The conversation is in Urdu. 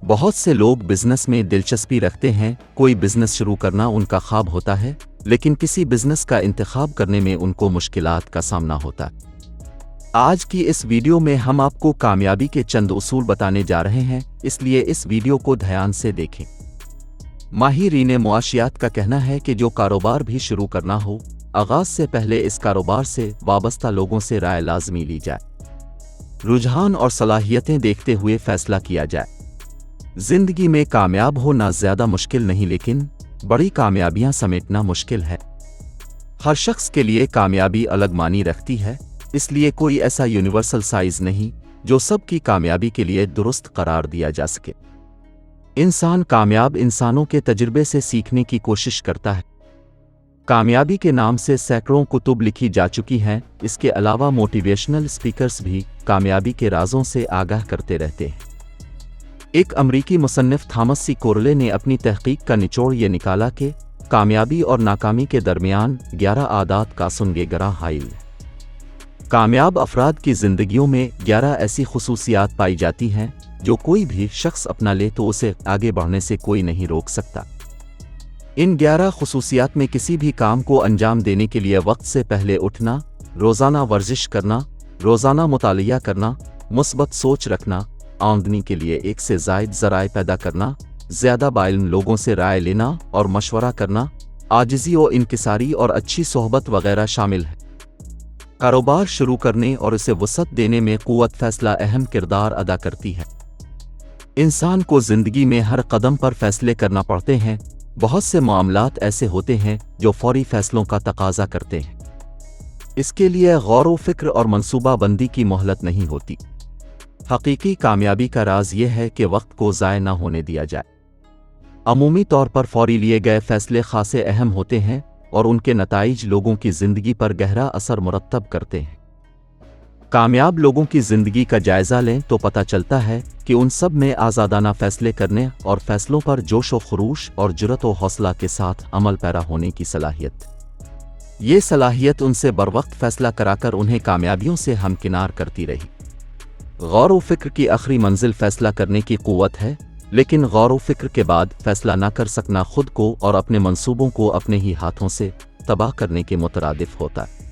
بہت سے لوگ بزنس میں دلچسپی رکھتے ہیں، کوئی بزنس شروع کرنا ان کا خواب ہوتا ہے، لیکن کسی بزنس کا انتخاب کرنے میں ان کو مشکلات کا سامنا ہوتا ہے۔ آج کی اس ویڈیو میں ہم آپ کو کامیابی کے چند اصول بتانے جا رہے ہیں، اس لیے اس ویڈیو کو دھیان سے دیکھیں۔ ماہرین معاشیات کا کہنا ہے کہ جو کاروبار بھی شروع کرنا ہو، آغاز سے پہلے اس کاروبار سے وابستہ لوگوں سے رائے لازمی لی جائے، رجحان اور صلاحیتیں دیکھتے ہوئے فیصلہ کیا جائے۔ زندگی میں کامیاب ہونا زیادہ مشکل نہیں، لیکن بڑی کامیابیاں سمیٹنا مشکل ہے۔ ہر شخص کے لیے کامیابی الگ معنی رکھتی ہے، اس لیے کوئی ایسا یونیورسل سائز نہیں جو سب کی کامیابی کے لیے درست قرار دیا جا سکے۔ انسان کامیاب انسانوں کے تجربے سے سیکھنے کی کوشش کرتا ہے۔ کامیابی کے نام سے سینکڑوں کتب لکھی جا چکی ہیں، اس کے علاوہ موٹیویشنل اسپیکرز بھی کامیابی کے رازوں سے آگاہ کرتے رہتے ہیں۔ ایک امریکی مصنف تھامس سی کورلے نے اپنی تحقیق کا نچوڑ یہ نکالا کہ کامیابی اور ناکامی کے درمیان 11 عادات کا سنگ گراں حائل ہے۔ کامیاب افراد کی زندگیوں میں 11 ایسی خصوصیات پائی جاتی ہیں جو کوئی بھی شخص اپنا لے تو اسے آگے بڑھنے سے کوئی نہیں روک سکتا۔ ان 11 خصوصیات میں کسی بھی کام کو انجام دینے کے لیے وقت سے پہلے اٹھنا، روزانہ ورزش کرنا، روزانہ مطالعہ کرنا، مثبت سوچ رکھنا، آمدنی کے لیے ایک سے زائد ذرائع پیدا کرنا، زیادہ بعلم لوگوں سے رائے لینا اور مشورہ کرنا، عاجزی و انکساری اور اچھی صحبت وغیرہ شامل ہے۔ کاروبار شروع کرنے اور اسے وسعت دینے میں قوت فیصلہ اہم کردار ادا کرتی ہے۔ انسان کو زندگی میں ہر قدم پر فیصلے کرنا پڑتے ہیں۔ بہت سے معاملات ایسے ہوتے ہیں جو فوری فیصلوں کا تقاضا کرتے ہیں۔ اس کے لیے غور و فکر اور منصوبہ بندی کی مہلت نہیں ہوتی۔ حقیقی کامیابی کا راز یہ ہے کہ وقت کو ضائع نہ ہونے دیا جائے۔ عمومی طور پر فوری لیے گئے فیصلے خاصے اہم ہوتے ہیں اور ان کے نتائج لوگوں کی زندگی پر گہرا اثر مرتب کرتے ہیں۔ کامیاب لوگوں کی زندگی کا جائزہ لیں تو پتہ چلتا ہے کہ ان سب میں آزادانہ فیصلے کرنے اور فیصلوں پر جوش و خروش اور جرأت و حوصلہ کے ساتھ عمل پیرا ہونے کی صلاحیت۔ یہ صلاحیت ان سے بروقت فیصلہ کرا کر انہیں کامیابیوں سے ہمکنار کرتی رہی۔ غور و فکر کی آخری منزل فیصلہ کرنے کی قوت ہے، لیکن غور و فکر کے بعد فیصلہ نہ کر سکنا خود کو اور اپنے منصوبوں کو اپنے ہی ہاتھوں سے تباہ کرنے کے مترادف ہوتا ہے۔